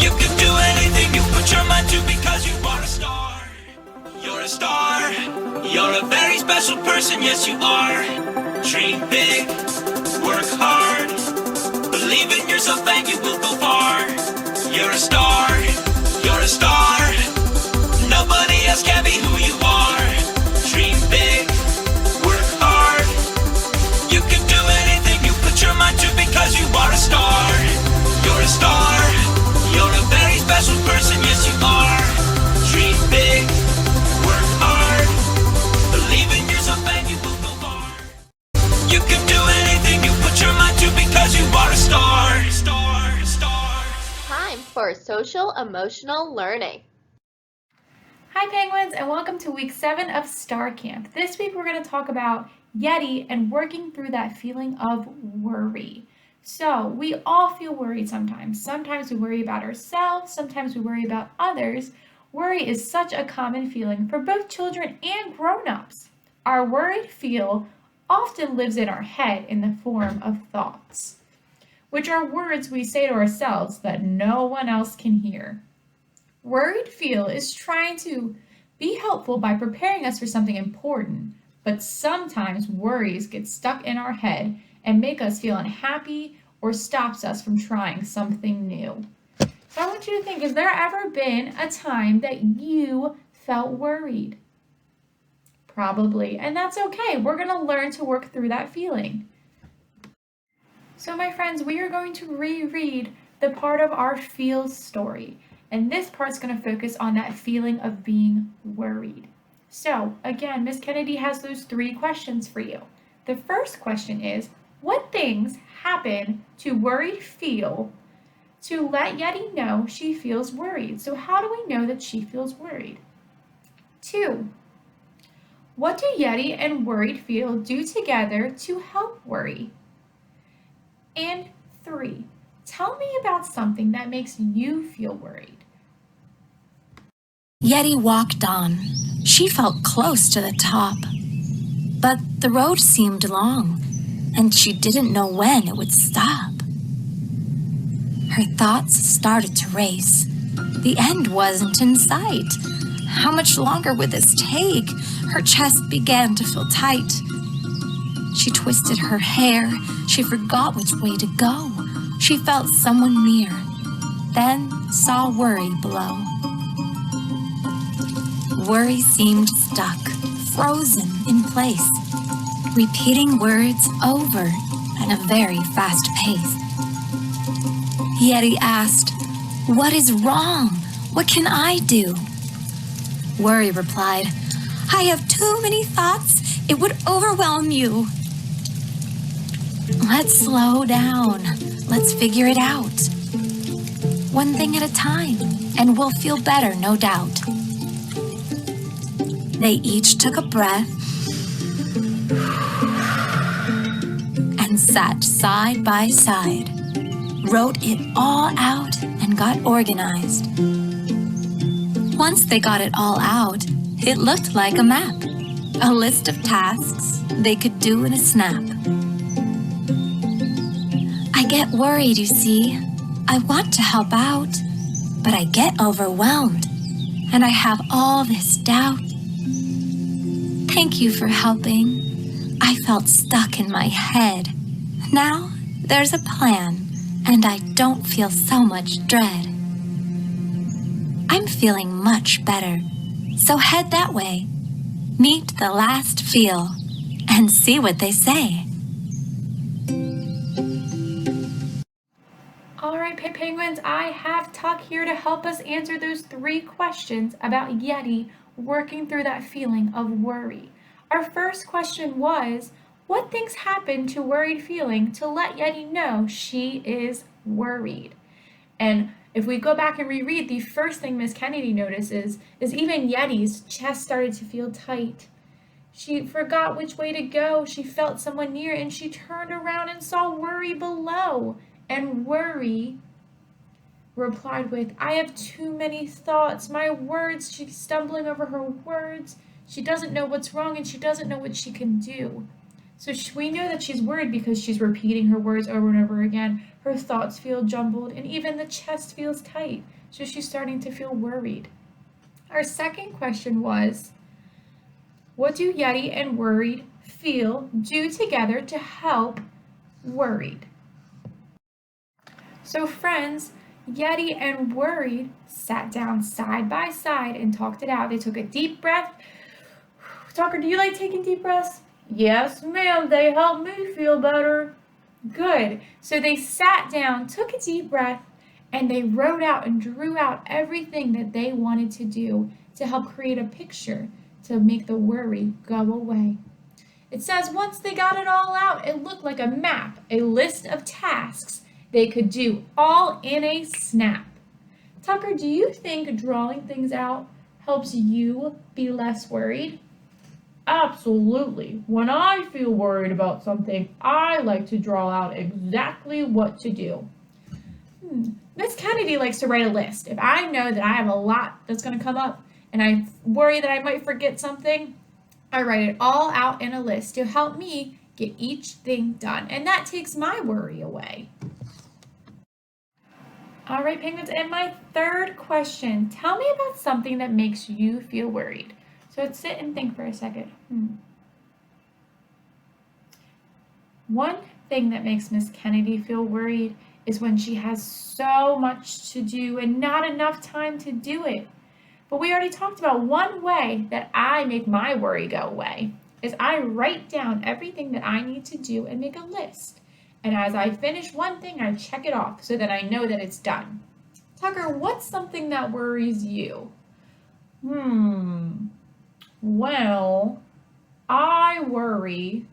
You can do anything you put your mind to because you are a star. You're a star. You're a very special person, yes you are. Dream big, work hard. Believe in yourself and you will go far. You're a star. You're a star. Nobody else can be who you are. Dream big, work hard. You can do anything you put your mind to because you are a star. You're a star. You're a very special person, yes you are. Dream big, work hard. Believe in yourself and you will go far. You can do anything you put your mind to because you are a star. Star, star. Time for social emotional learning. Hi Penguins, and welcome to week 7 of Star Camp. This week we're going to talk about Yeti and working through that feeling of worry. So we all feel worried sometimes. Sometimes we worry about ourselves, sometimes we worry about others. Worry is such a common feeling for both children and grown-ups. Our worried feel often lives in our head in the form of thoughts, which are words we say to ourselves that no one else can hear. Worried feel is trying to be helpful by preparing us for something important, but sometimes worries get stuck in our head and make us feel unhappy or stops us from trying something new. So I want you to think, has there ever been a time that you felt worried? Probably, and that's okay. We're going to learn to work through that feeling. So my friends, we are going to reread the part of our feels story. And this part's going to focus on that feeling of being worried. So again, Miss Kennedy has those 3 questions for you. The first question is, what things happen to worried feel to let Yeti know she feels worried? So how do we know that she feels worried? 2, what do Yeti and worried feel do together to help worry? And 3, tell me about something that makes you feel worried. Yeti walked on. She felt close to the top. But the road seemed long, and she didn't know when it would stop. Her thoughts started to race. The end wasn't in sight. How much longer would this take? Her chest began to feel tight. She twisted her hair. She forgot which way to go. She felt someone near, then saw worry below. Worry seemed stuck, frozen in place, repeating words over at a very fast pace. Yeti asked, "What is wrong? What can I do?" Worry replied, "I have too many thoughts. It would overwhelm you." Let's slow down. Let's figure it out. One thing at a time, and we'll feel better, no doubt. They each took a breath and sat side by side, wrote it all out, and got organized. Once they got it all out, it looked like a map, a list of tasks they could do in a snap. I get worried, you see. I want to help out, but I get overwhelmed, and I have all this doubt. Thank you for helping. I felt stuck in my head. Now there's a plan, and I don't feel so much dread. I'm feeling much better, so head that way. Meet the last feel and see what they say. All right, Penguins, I have Tuck here to help us answer those 3 questions about Yeti working through that feeling of worry. Our first question was, what things happen to worried feeling to let Yeti know she is worried? And if we go back and reread, the first thing Miss Kennedy notices is even Yeti's chest started to feel tight. She forgot which way to go. She felt someone near, and she turned around and saw worry below. And worry replied with, "I have too many thoughts. My words," she's stumbling over her words. She doesn't know what's wrong, and she doesn't know what she can do. So we know that she's worried because she's repeating her words over and over again. Her thoughts feel jumbled and even the chest feels tight. So she's starting to feel worried. Our second question was, what do Yeti and worried feel do together to help worried? So friends, Yeti and worried sat down side by side and talked it out. They took a deep breath. Tucker, do you like taking deep breaths? Yes, ma'am. They help me feel better. Good. So they sat down, took a deep breath, and they wrote out and drew out everything that they wanted to do to help create a picture to make the worry go away. It says once they got it all out, it looked like a map, a list of tasks they could do all in a snap. Tucker, do you think drawing things out helps you be less worried? Absolutely. When I feel worried about something, I like to draw out exactly what to do. Miss Kennedy likes to write a list. If I know that I have a lot that's going to come up and I worry that I might forget something, I write it all out in a list to help me get each thing done. And that takes my worry away. All right, penguins, and my third question. Tell me about something that makes you feel worried. So sit and think for a second. One thing that makes Miss Kennedy feel worried is when she has so much to do and not enough time to do it. But we already talked about one way that I make my worry go away is I write down everything that I need to do and make a list. And as I finish one thing, I check it off so that I know that it's done. Tucker, what's something that worries you? Well, I worry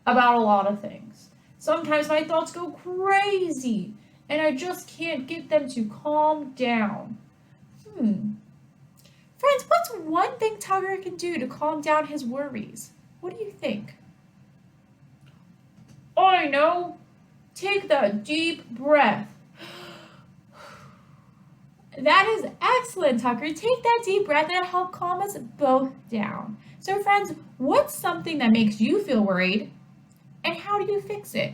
about a lot of things. Sometimes my thoughts go crazy and I just can't get them to calm down. Friends, what's one thing Tucker can do to calm down his worries? What do you think? I know. Take that deep breath. That is excellent, Tucker. Take that deep breath and help calm us both down. So friends, what's something that makes you feel worried and how do you fix it?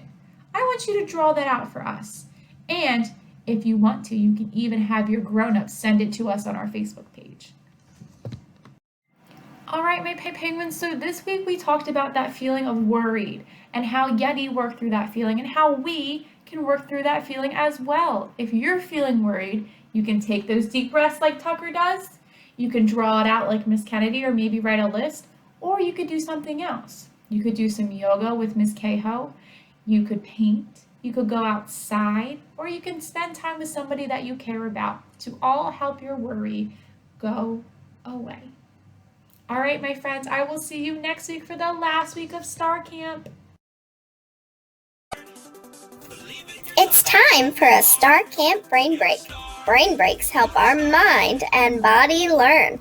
I want you to draw that out for us. And if you want to, you can even have your grown-ups send it to us on our Facebook page. All right, my penguins, so this week we talked about that feeling of worried and how Yeti worked through that feeling and how we can work through that feeling as well. If you're feeling worried, you can take those deep breaths like Tucker does, you can draw it out like Miss Kennedy or maybe write a list, or you could do something else. You could do some yoga with Miss Cahoe, you could paint, you could go outside, or you can spend time with somebody that you care about to all help your worry go away. All right, my friends, I will see you next week for the last week of Star Camp. It's time for a Star Camp Brain Break. Brain breaks help our mind and body learn.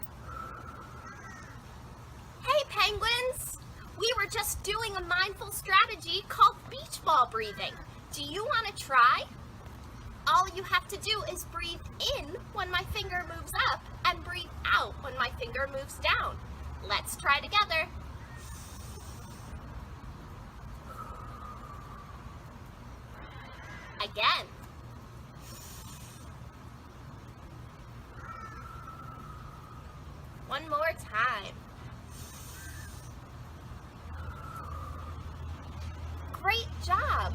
Hey penguins! We were just doing a mindful strategy called beach ball breathing. Do you want to try? All you have to do is breathe in when my finger moves up and breathe out when my finger moves down. Let's try together. Again. One more time. Great job.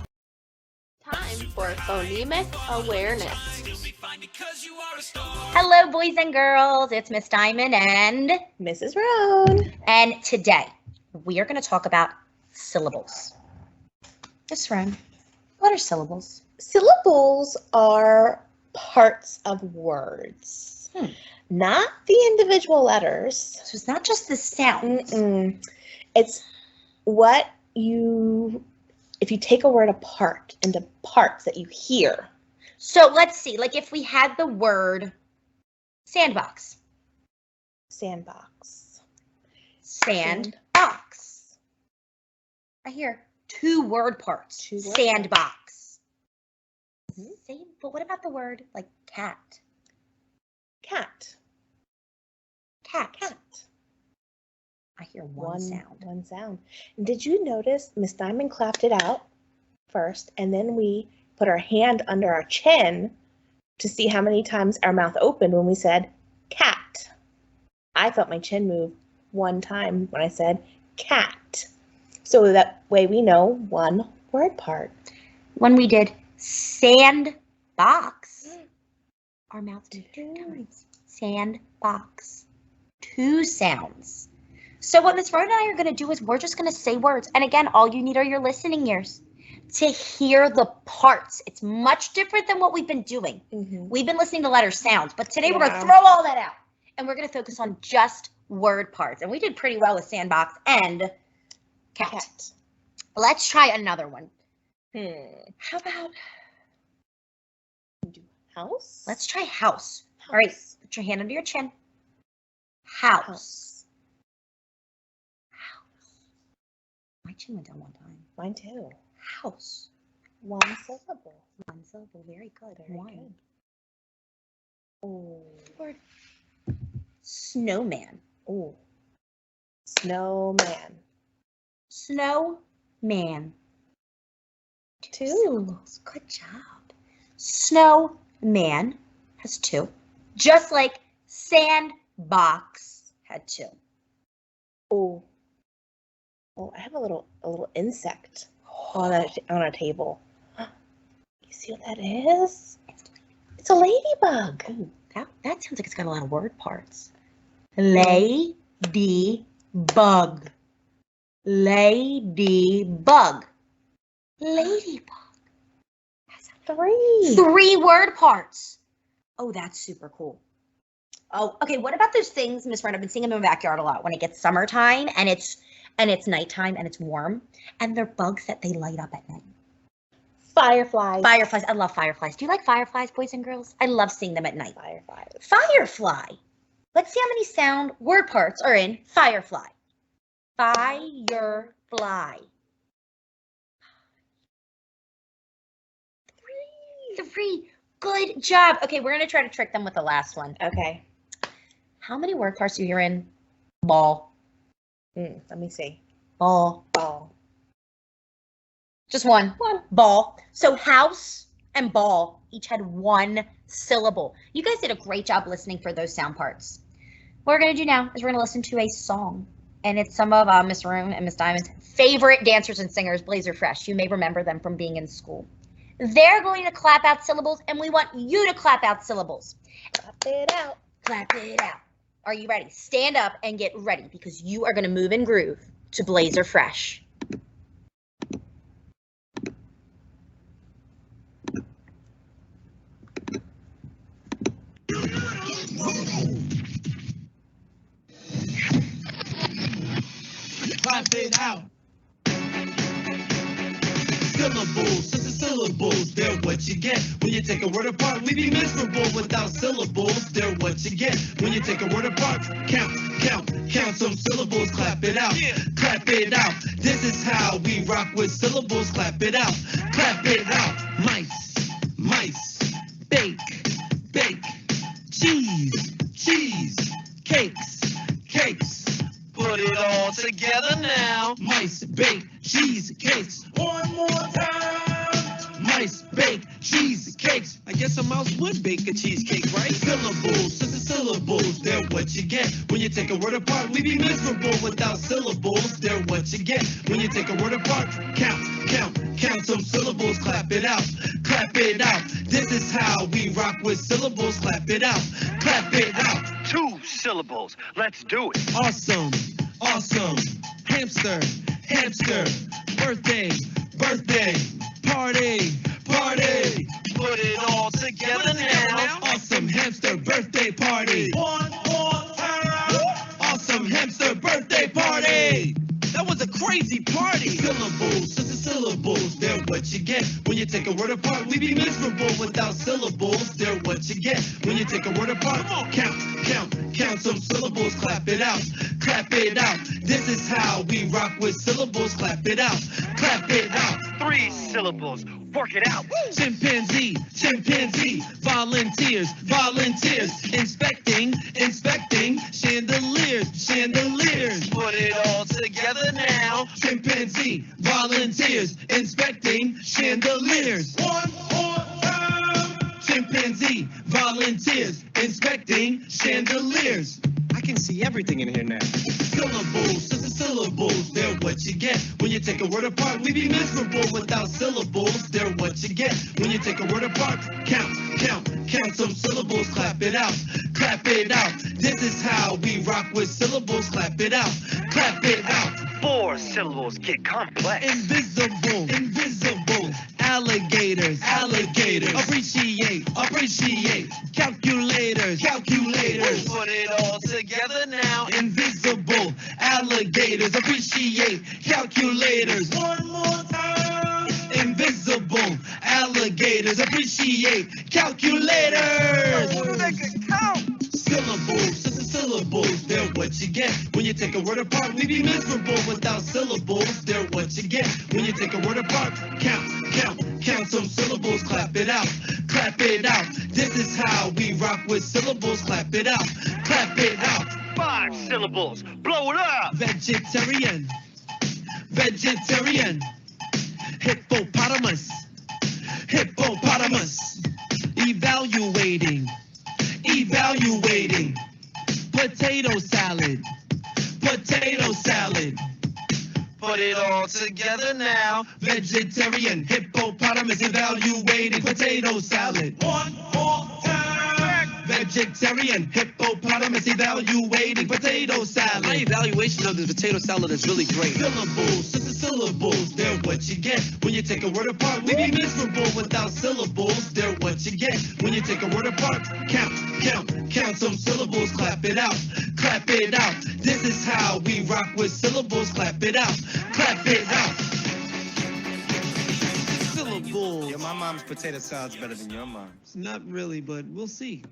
Time for phonemic awareness. Hello, boys and girls. It's Miss Diamond and Mrs. Roan. And today we are going to talk about syllables. Miss Roan, what are syllables? Syllables are parts of words, not the individual letters. So it's not just the sound. It's what if you take a word apart into parts that you hear. So let's see, like if we had the word sandbox. Sandbox. Sandbox. I hear two word parts. Sandbox. Same, but what about the word like cat? Cat. Cat. I hear one sound. One sound. And did you notice Miss Diamond clapped it out first, and then we put our hand under our chin to see how many times our mouth opened when we said cat. I felt my chin move one time when I said cat. So that way we know one word part. When we did sandbox, our mouth moved 2 times. Sandbox. 2 sounds. So what Miss Rhoda and I are going to do is we're just going to say words. And again, all you need are your listening ears to hear the parts. It's much different than what we've been doing. We've been listening to letter sounds, but today we're going to throw all that out. And we're going to focus on just word parts. And we did pretty well with sandbox and cat. Let's try another one. How about House? let's try house. All right, put your hand under your chin. House. My chin went down one time. Mine too. House. One syllable. One syllable. Very good. Very One. good. Oh. Word. Snowman. Oh. Snowman. Snowman. 2. syllables. Good job. Snowman has 2. Just like sandbox had 2. Oh. Oh, I have a little insect on a table. You see what that is? It's a ladybug. Ooh, that sounds like it's got a lot of word parts. Ladybug. Ladybug. Ladybug. That's 3. 3 word parts. Oh, that's super cool. Oh, okay. What about those things, Miss Ryan? I've been seeing them in my backyard a lot when it gets summertime and it's nighttime and it's warm, and they're bugs that they light up at night. Fireflies. Fireflies. I love fireflies. Do you like fireflies, boys and girls? I love seeing them at night. Fireflies. Firefly. Let's see how many sound word parts are in firefly. Firefly. 3. Good job. Okay, we're going to try to trick them with the last one. Okay. How many word parts do you hear in ball? Let me see. Ball. Ball. Just one. Ball. So house and ball each had 1 syllable. You guys did a great job listening for those sound parts. What we're going to do now is we're going to listen to a song. And it's some of Miss Room and Miss Diamond's favorite dancers and singers, Blazer Fresh. You may remember them from being in school. They're going to clap out syllables, and we want you to clap out syllables. Clap it out. Clap it out. Are you ready? Stand up and get ready because you are going to move and groove to Blazer Fresh. Clap it out. Syllables, syllables, they're what you get. When you take a word apart, we be miserable without syllables. They're what you get. When you take a word apart, count some syllables, clap it out. Clap it out. This is how we rock with syllables, clap it out. Clap it out. Mice, bake, cheese, cakes. Put it all together now. Mice, bake, cheese, cakes. One more time. Mice, bake, cheese, cakes. I guess a mouse would bake a cheesecake, right? Syllables, syllables, they're what you get. When you take a word apart, we be miserable without syllables. They're what you get. When you take a word apart, count some syllables, clap it out. Clap it out. This is how we rock with syllables, clap it out. Clap it out. 2 syllables. Let's do it. Awesome. Hamster. Birthday. Party. Put it all together now. Awesome hamster birthday party. One more time. Awesome hamster birthday party. That was a crazy party. Syllables, they're what you get. When you take a word apart, we be miserable without syllables. They're what you get. When you take a word apart, count some syllables, clap it out. Clap it out. This is how we rock with syllables, clap it out. Clap it out. 3 syllables. Work it out. Chimpanzee, volunteers, inspecting, chandeliers. Put it ears, inspecting chandeliers. I can see everything in here now. Syllables, syllables, they're what you get. When you take a word apart, we be miserable without syllables. They're what you get. When you take a word apart, count some syllables, clap it out. Clap it out. This is how we rock with syllables, clap it out. Clap it out. 4 syllables get complex. Invisible. Alligators. Appreciate. Calculators. Put it all together now. Invisible. Alligators. Appreciate. Calculators. One more time. Invisible. Alligators. Appreciate. Calculators. Make it count. Syllables, they're what you get. When you take a word apart, we be miserable without syllables. They're what you get. When you take a word apart, count some syllables, clap it out. This is how we rock with syllables, clap it out. 5 syllables. Blow it up. Vegetarian. Hippopotamus. Evaluating. Potato salad. Put it all together now. Vegetarian, hippopotamus, evaluating potato salad. One more time. Vegetarian, hippopotamus, evaluating potato salad. My evaluation of the potato salad is really great. Syllables, they're what you get. When you take a word apart, we be miserable without syllables. They're what you get. When you take a word apart, count some syllables, clap it out. This is how we rock with syllables, clap it out. Syllables. Yeah, my mom's potato salad's better than your mom's. Not really, but we'll see.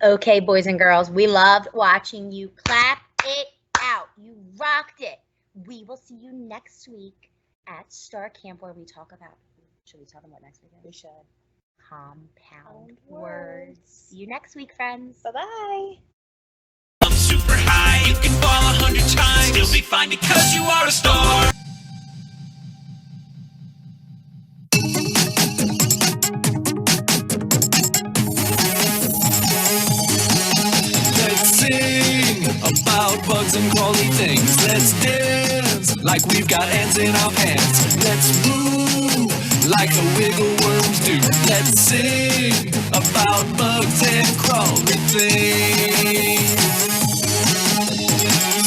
Okay, boys and girls, we loved watching you clap it out. You rocked it. We will see you next week at Star Camp where we talk about, should we tell them what next week is? We should. Compound words. See you next week, friends. Bye-bye. I'm super high, you can fall 100 times, still be fine because you are a star. Let's sing about bugs and crawly things. Let's dance like we've got ants in our pants. Let's move like the wiggle worms do. Let's sing about bugs and crawly things.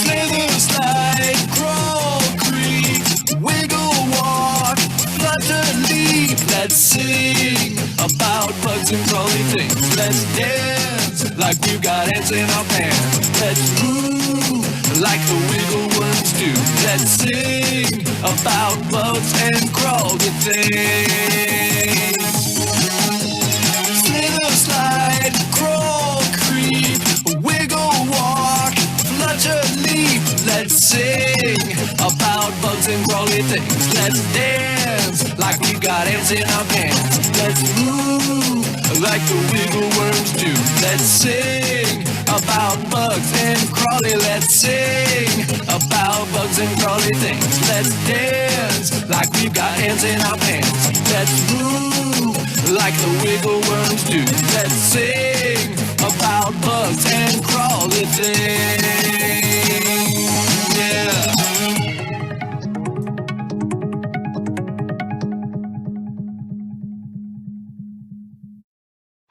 Slither, slide, crawl, creep, wiggle, walk, flutter, leap. Let's sing about bugs and crawly things. Let's dance like we've got ants in our pants. Let's move like the wiggle worms do. Let's sing about bugs and crawly things. Slither, slide, crawl, creep, wiggle, walk, flutter, leap. Let's sing about bugs and crawly things. Let's dance like we've got ants in our pants. Let's move like the wiggle worms do. Let's sing about bugs and crawly. Let's sing about bugs and crawly things. Let's dance like we've got ants in our pants. Let's move like the wiggle worms do. Let's sing about bugs and crawly things. Yeah.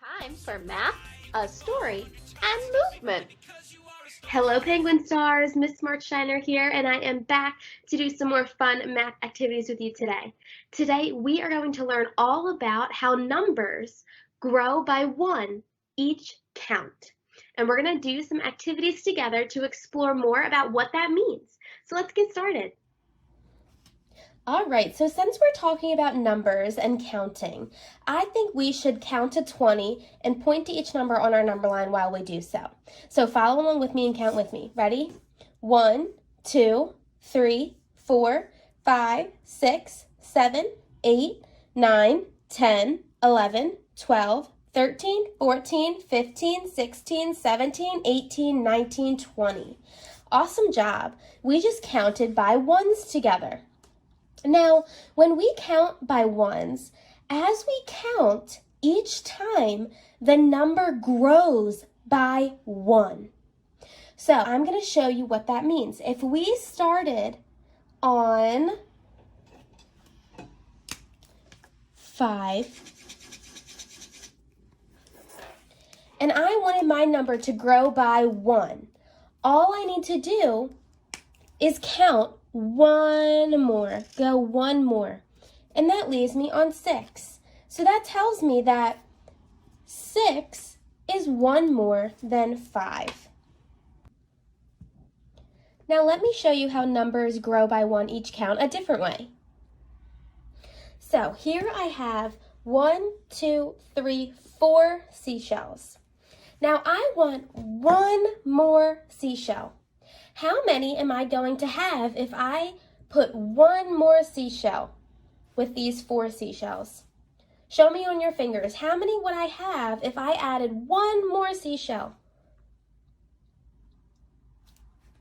Time for math, a story, and movement. Hello, Penguin Stars. Miss Smartshiner here, and I am back to do some more fun math activities with you today. Today, we are going to learn all about how numbers grow by 1 each count. And we're going to do some activities together to explore more about what that means. So let's get started. All right, so since we're talking about numbers and counting, I think we should count to 20 and point to each number on our number line while we do so. So follow along with me and count with me. Ready? 1, 2, 3, 4, 5, 6, 7, 8, 9, 10, 11, 12, 13, 14, 15, 16, 17, 18, 19, 20. Awesome job. We just counted by ones together. Now, when we count by ones, As we count, each time the number grows by 1. So I'm going to show you what that means. If we started on 5, and I wanted my number to grow by 1, all I need to do is count one more, go one more, and that leaves me on 6. So that tells me that 6 is one more than 5. Now let me show you how numbers grow by 1 each count a different way. So here I have 1, 2, 3, 4 seashells. Now I want one more seashell. How many am I going to have if I put one more seashell with these 4 seashells? Show me on your fingers. How many would I have if I added one more seashell?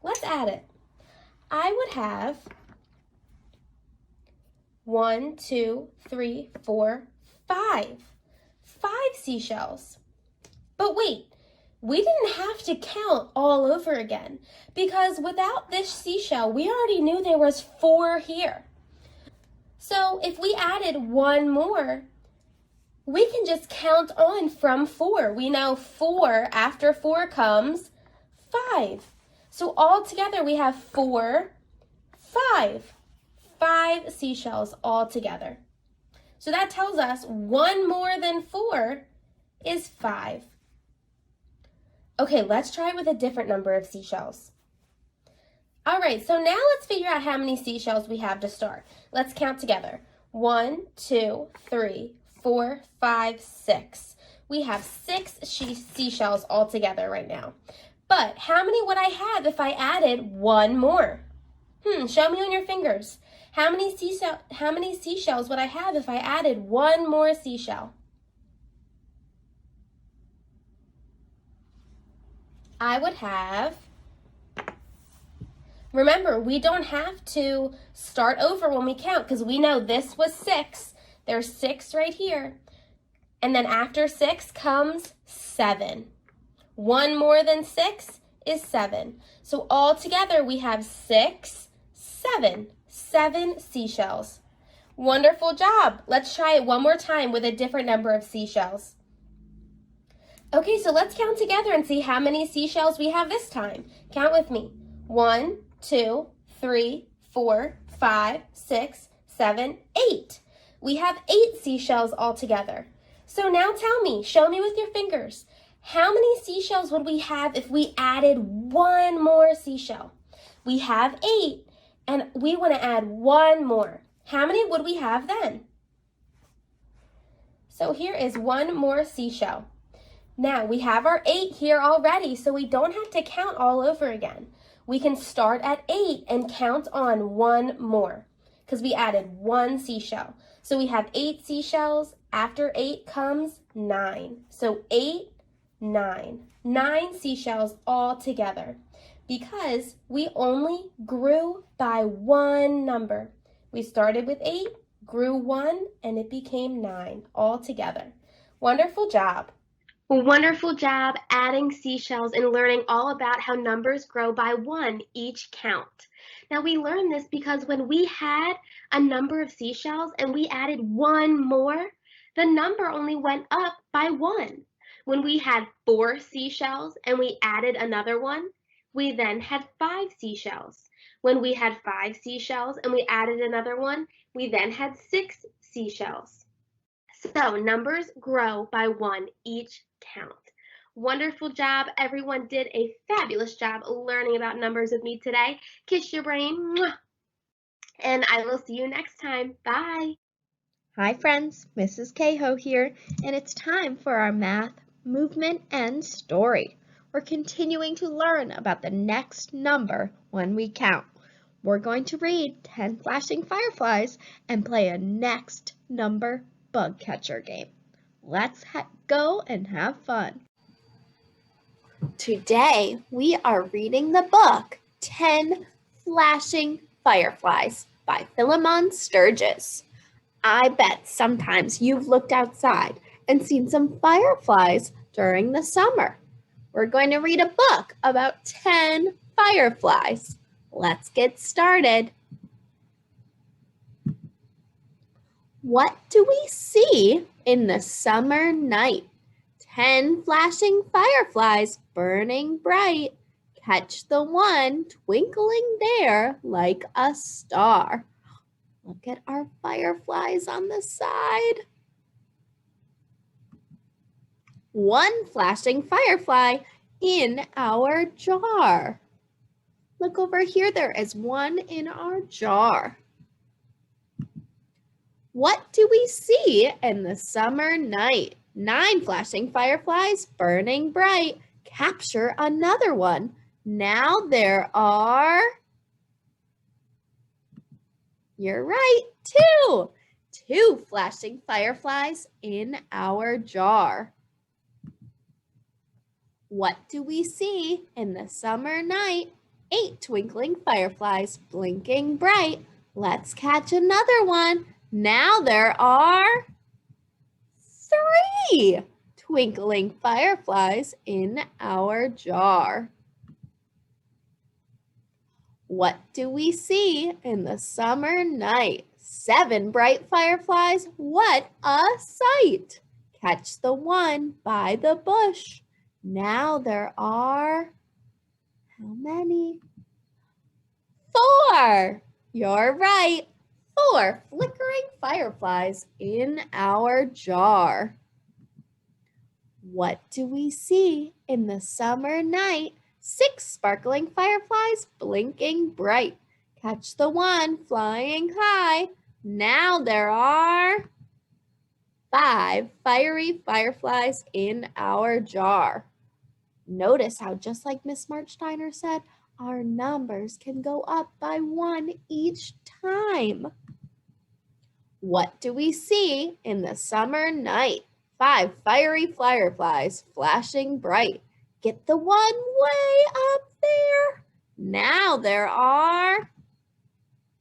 Let's add it. I would have 1, 2, 3, 4, 5. 5 seashells. But wait, we didn't have to count all over again because without this seashell, we already knew there was 4 here. So if we added one more, we can just count on from 4. We know 4, after 4 comes 5. So all together we have 4, 5. 5 seashells all together. So that tells us one more than 4 is 5. Okay, let's try it with a different number of seashells. All right, so now let's figure out how many seashells we have to start. Let's count together. 1, 2, 3, 4, 5, 6. We have 6 seashells all together right now. But how many would I have if I added one more? Show me on your fingers. How many seashells would I have if I added one more seashell? I would have, remember, we don't have to start over when we count because we know this was 6. There's 6 right here. And then after 6 comes 7. One more than 6 is 7. So all together we have 6, 7. 7 seashells. Wonderful job. Let's try it one more time with a different number of seashells. Okay, so let's count together and see how many seashells we have this time. Count with me. 1, 2, 3, 4, 5, 6, 7, 8. We have 8 seashells all together. So now tell me, show me with your fingers, how many seashells would we have if we added one more seashell? We have 8, and we want to add one more. How many would we have then? So here is one more seashell. Now we have our 8 here already, so we don't have to count all over again. We can start at 8 and count on one more because we added one seashell. So we have 8 seashells. After 8 comes 9. So 8, 9. 9 seashells all together because we only grew by one number. We started with 8, grew 1, and it became 9 all together. Wonderful job. Wonderful job adding seashells and learning all about how numbers grow by 1 each count. Now we learned this because when we had a number of seashells and we added one more, the number only went up by 1. When we had 4 seashells and we added another one, we then had 5 seashells. When we had 5 seashells and we added another one, we then had 6 seashells. So numbers grow by 1 each count. Wonderful job. Everyone did a fabulous job learning about numbers with me today. Kiss your brain. Mwah. And I will see you next time. Bye. Hi friends, Mrs. Cahoe here, and it's time for our math, movement, and story. We're continuing to learn about the next number when we count. We're going to read 10 Flashing Fireflies and play a next number bug catcher game. Let's go and have fun. Today, we are reading the book 10 Flashing Fireflies by Philemon Sturgis. I bet sometimes you've looked outside and seen some fireflies during the summer. We're going to read a book about 10 fireflies. Let's get started. What do we see in the summer night? 10 flashing fireflies burning bright. Catch the one twinkling there like a star. Look at our fireflies on the side. One flashing firefly in our jar. Look over here, there is one in our jar. What do we see in the summer night? 9 flashing fireflies burning bright. Capture another one. Now there are, you're right, 2. 2 flashing fireflies in our jar. What do we see in the summer night? 8 twinkling fireflies blinking bright. Let's catch another one. Now there are 3 twinkling fireflies in our jar. What do we see in the summer night? 7 bright fireflies, what a sight! Catch the one by the bush. Now there are, how many? 4! You're right, 4 flickering fireflies in our jar. What do we see in the summer night? 6 sparkling fireflies blinking bright. Catch the one flying high. Now there are 5 fiery fireflies in our jar. Notice how, just like Miss Marchsteiner said, our numbers can go up by 1 each time. What do we see in the summer night? 5 fiery fireflies flashing bright. Get the one way up there. Now there are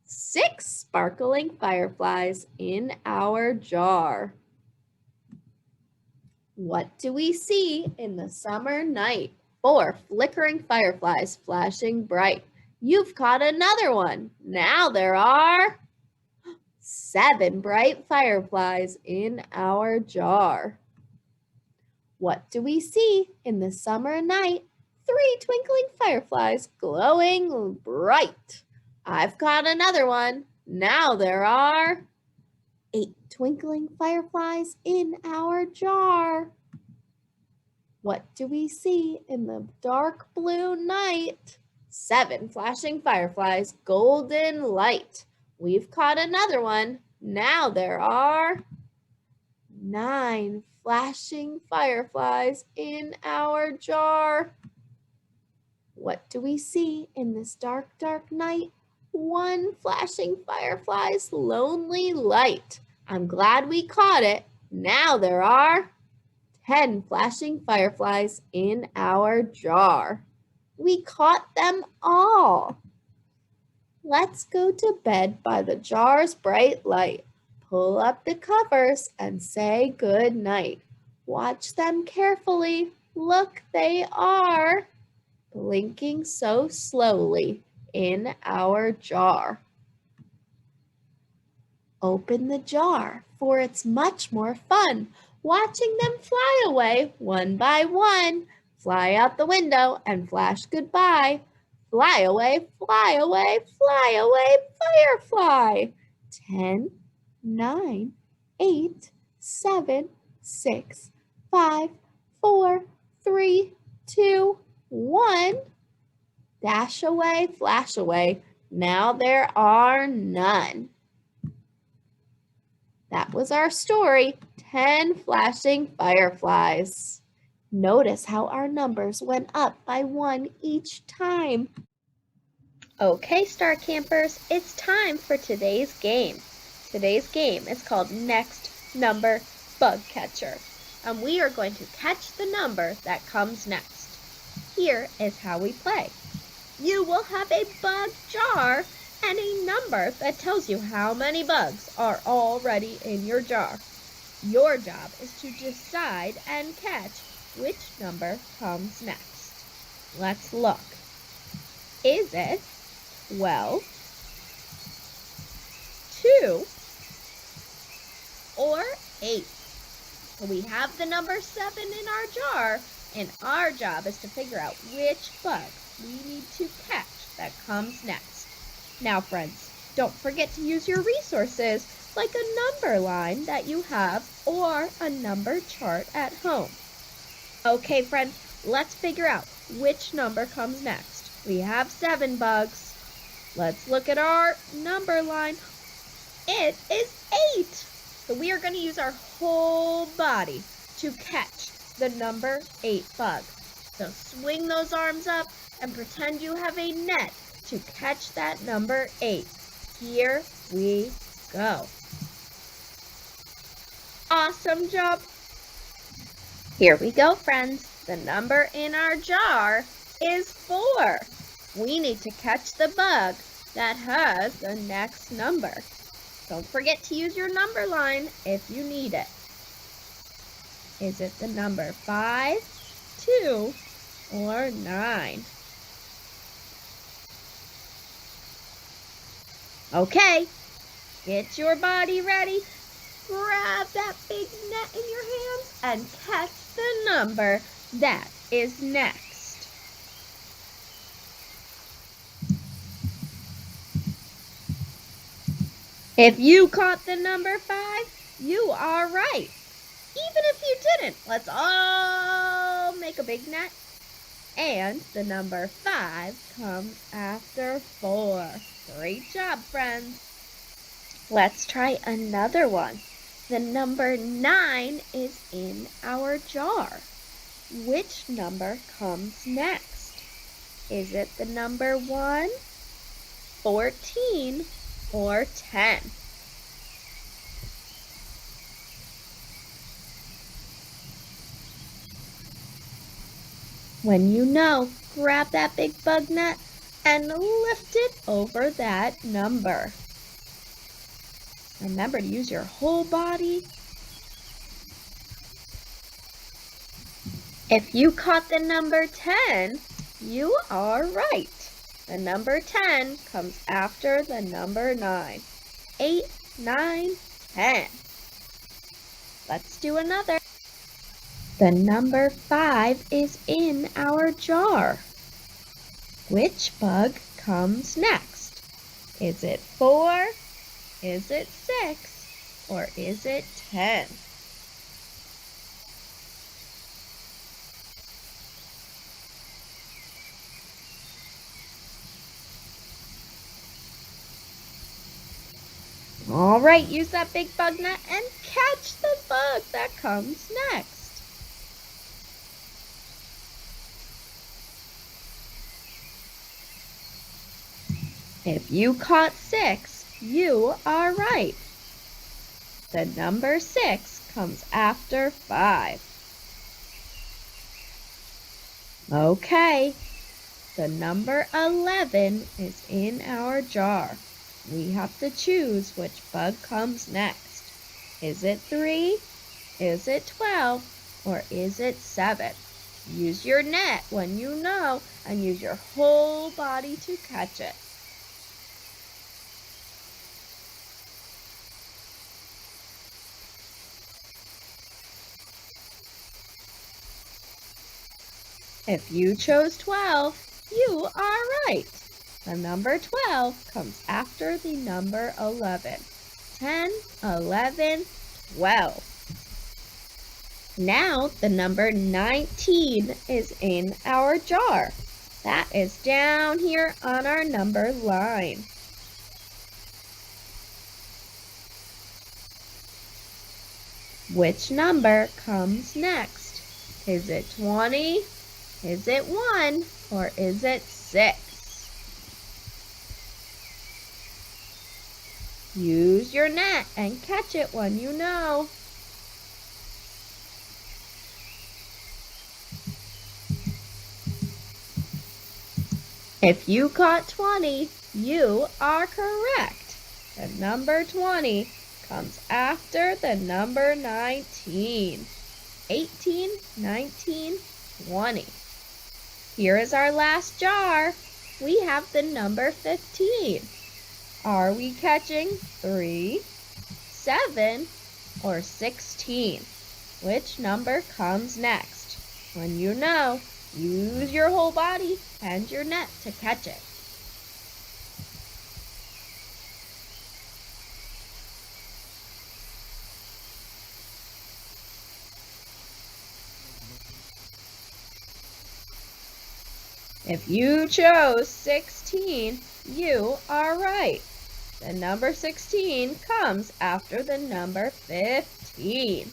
6 sparkling fireflies in our jar. What do we see in the summer night? 4 flickering fireflies flashing bright. You've caught another one. Now there are 7 bright fireflies in our jar. What do we see in the summer night? 3 twinkling fireflies glowing bright. I've caught another one. Now there are 8 twinkling fireflies in our jar. What do we see in the dark blue night? 7 flashing fireflies, golden light. We've caught another one. Now there are 9 flashing fireflies in our jar. What do we see in this dark, dark night? 1 flashing firefly's lonely light. I'm glad we caught it. Now there are 10 flashing fireflies in our jar. We caught them all. Let's go to bed by the jar's bright light. Pull up the covers and say good night. Watch them carefully. Look, they are blinking so slowly in our jar. Open the jar, for it's much more fun watching them fly away one by one. Fly out the window and flash goodbye. Fly away, fly away, fly away, firefly. 10, 9, 8, 7, 6, 5, 4, 3, 2, 1. Dash away, flash away. Now there are none. That was our story, 10 flashing fireflies. Notice how our numbers went up by 1 each time. Okay, Star Campers, it's time for today's game. Today's game is called Next Number Bug Catcher, and we are going to catch the number that comes next. Here is how we play. You will have a bug jar, and a number that tells you how many bugs are already in your jar. Your job is to decide and catch which number comes next. Let's look. Is it 12, 2, or 8? We have the number 7 in our jar, and our job is to figure out which bug we need to catch that comes next. Now, friends, don't forget to use your resources like a number line that you have or a number chart at home. Okay, friends, let's figure out which number comes next. We have 7 bugs. Let's look at our number line. It is 8. So we are going to use our whole body to catch the number 8 bug. So swing those arms up and pretend you have a net to catch that number 8. Here we go. Awesome job. Here we go, friends. The number in our jar is 4. We need to catch the bug that has the next number. Don't forget to use your number line if you need it. Is it the number 5, 2, or 9? Okay, get your body ready. Grab that big net in your hands and catch the number that is next. If you caught the number 5, you are right. Even if you didn't, let's all make a big net. And the number 5 comes after 4. Great job, friends. Let's try another one. The number 9 is in our jar. Which number comes next? Is it the number 1, 14, or 10? When you know, grab that big bug net and lift it over that number. Remember to use your whole body. If you caught the number 10, you are right. The number 10 comes after the number 9. 8, 9, 10. Let's do another. The number 5 is in our jar. Which bug comes next? Is it 4? Is it 6? Or is it 10? All right, use that big bug net and catch the bug that comes next. If you caught 6, you are right. The number 6 comes after 5. Okay, the number 11 is in our jar. We have to choose which bug comes next. Is it 3? Is it 12? Or is it 7? Use your net when you know and use your whole body to catch it. If you chose 12, you are right. The number 12 comes after the number 11. 10, 11, 12. Now the number 19 is in our jar. That is down here on our number line. Which number comes next? Is it 20? Is it 1? Or is it 6? Use your net and catch it when you know. If you caught 20, You are correct. The number 20 comes after the number 19. 18, 19, 20. Here is our last jar. We have the number 15. Are we catching 3, 7, or 16? Which number comes next? When you know, use your whole body and your net to catch it. If you chose 16, you are right. The number 16 comes after the number 15.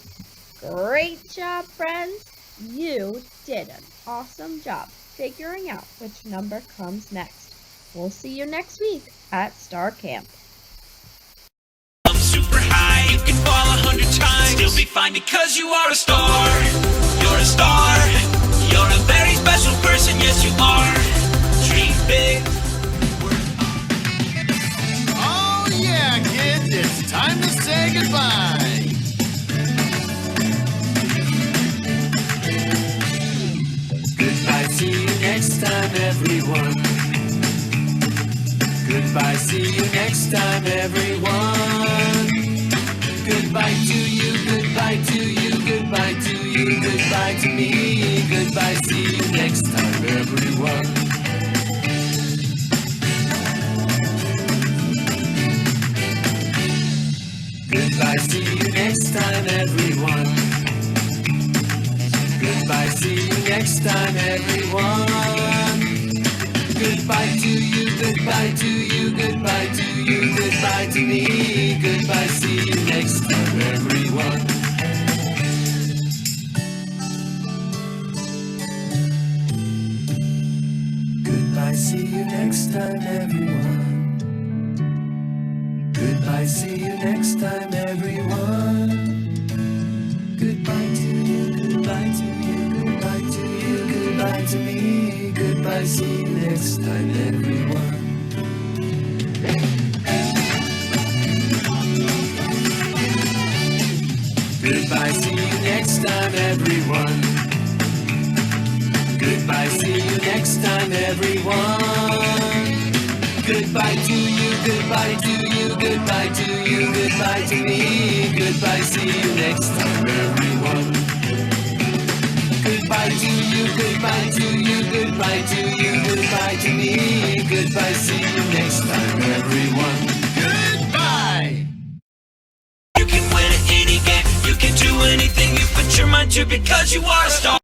Great job, friends! You did an awesome job figuring out which number comes next. We'll see you next week at Star Camp. I'm super high, you can fall 100 times, still be fine because you are a star. You're a star. You're a very special person, yes you are. Dream big. Oh yeah, kids, it's time to say goodbye. Goodbye, see you next time, everyone. Goodbye, see you next time, everyone. Goodbye to you, goodbye to you, goodbye to you, goodbye to me. Goodbye, see you next time, everyone. Goodbye, see you next time, everyone. Goodbye, see you next time, everyone. Goodbye to you, goodbye to you, goodbye to you, goodbye to me. Goodbye, see you next time, everyone. Goodbye, see you next time, everyone. Goodbye, see you next time, everyone. Goodbye to you, goodbye to you, goodbye to you, goodbye to me. Goodbye, see you next time, everyone. Goodbye, see you next time, everyone. Goodbye, see you next time, everyone. Goodbye to you, goodbye to you, goodbye to you, goodbye to me. Goodbye, see you next time, everyone. Goodbye to you, goodbye to you, goodbye to you, goodbye to me. Goodbye, see you next time, everyone. Goodbye! You can win at any game, you can do anything you put your mind to because you are a star.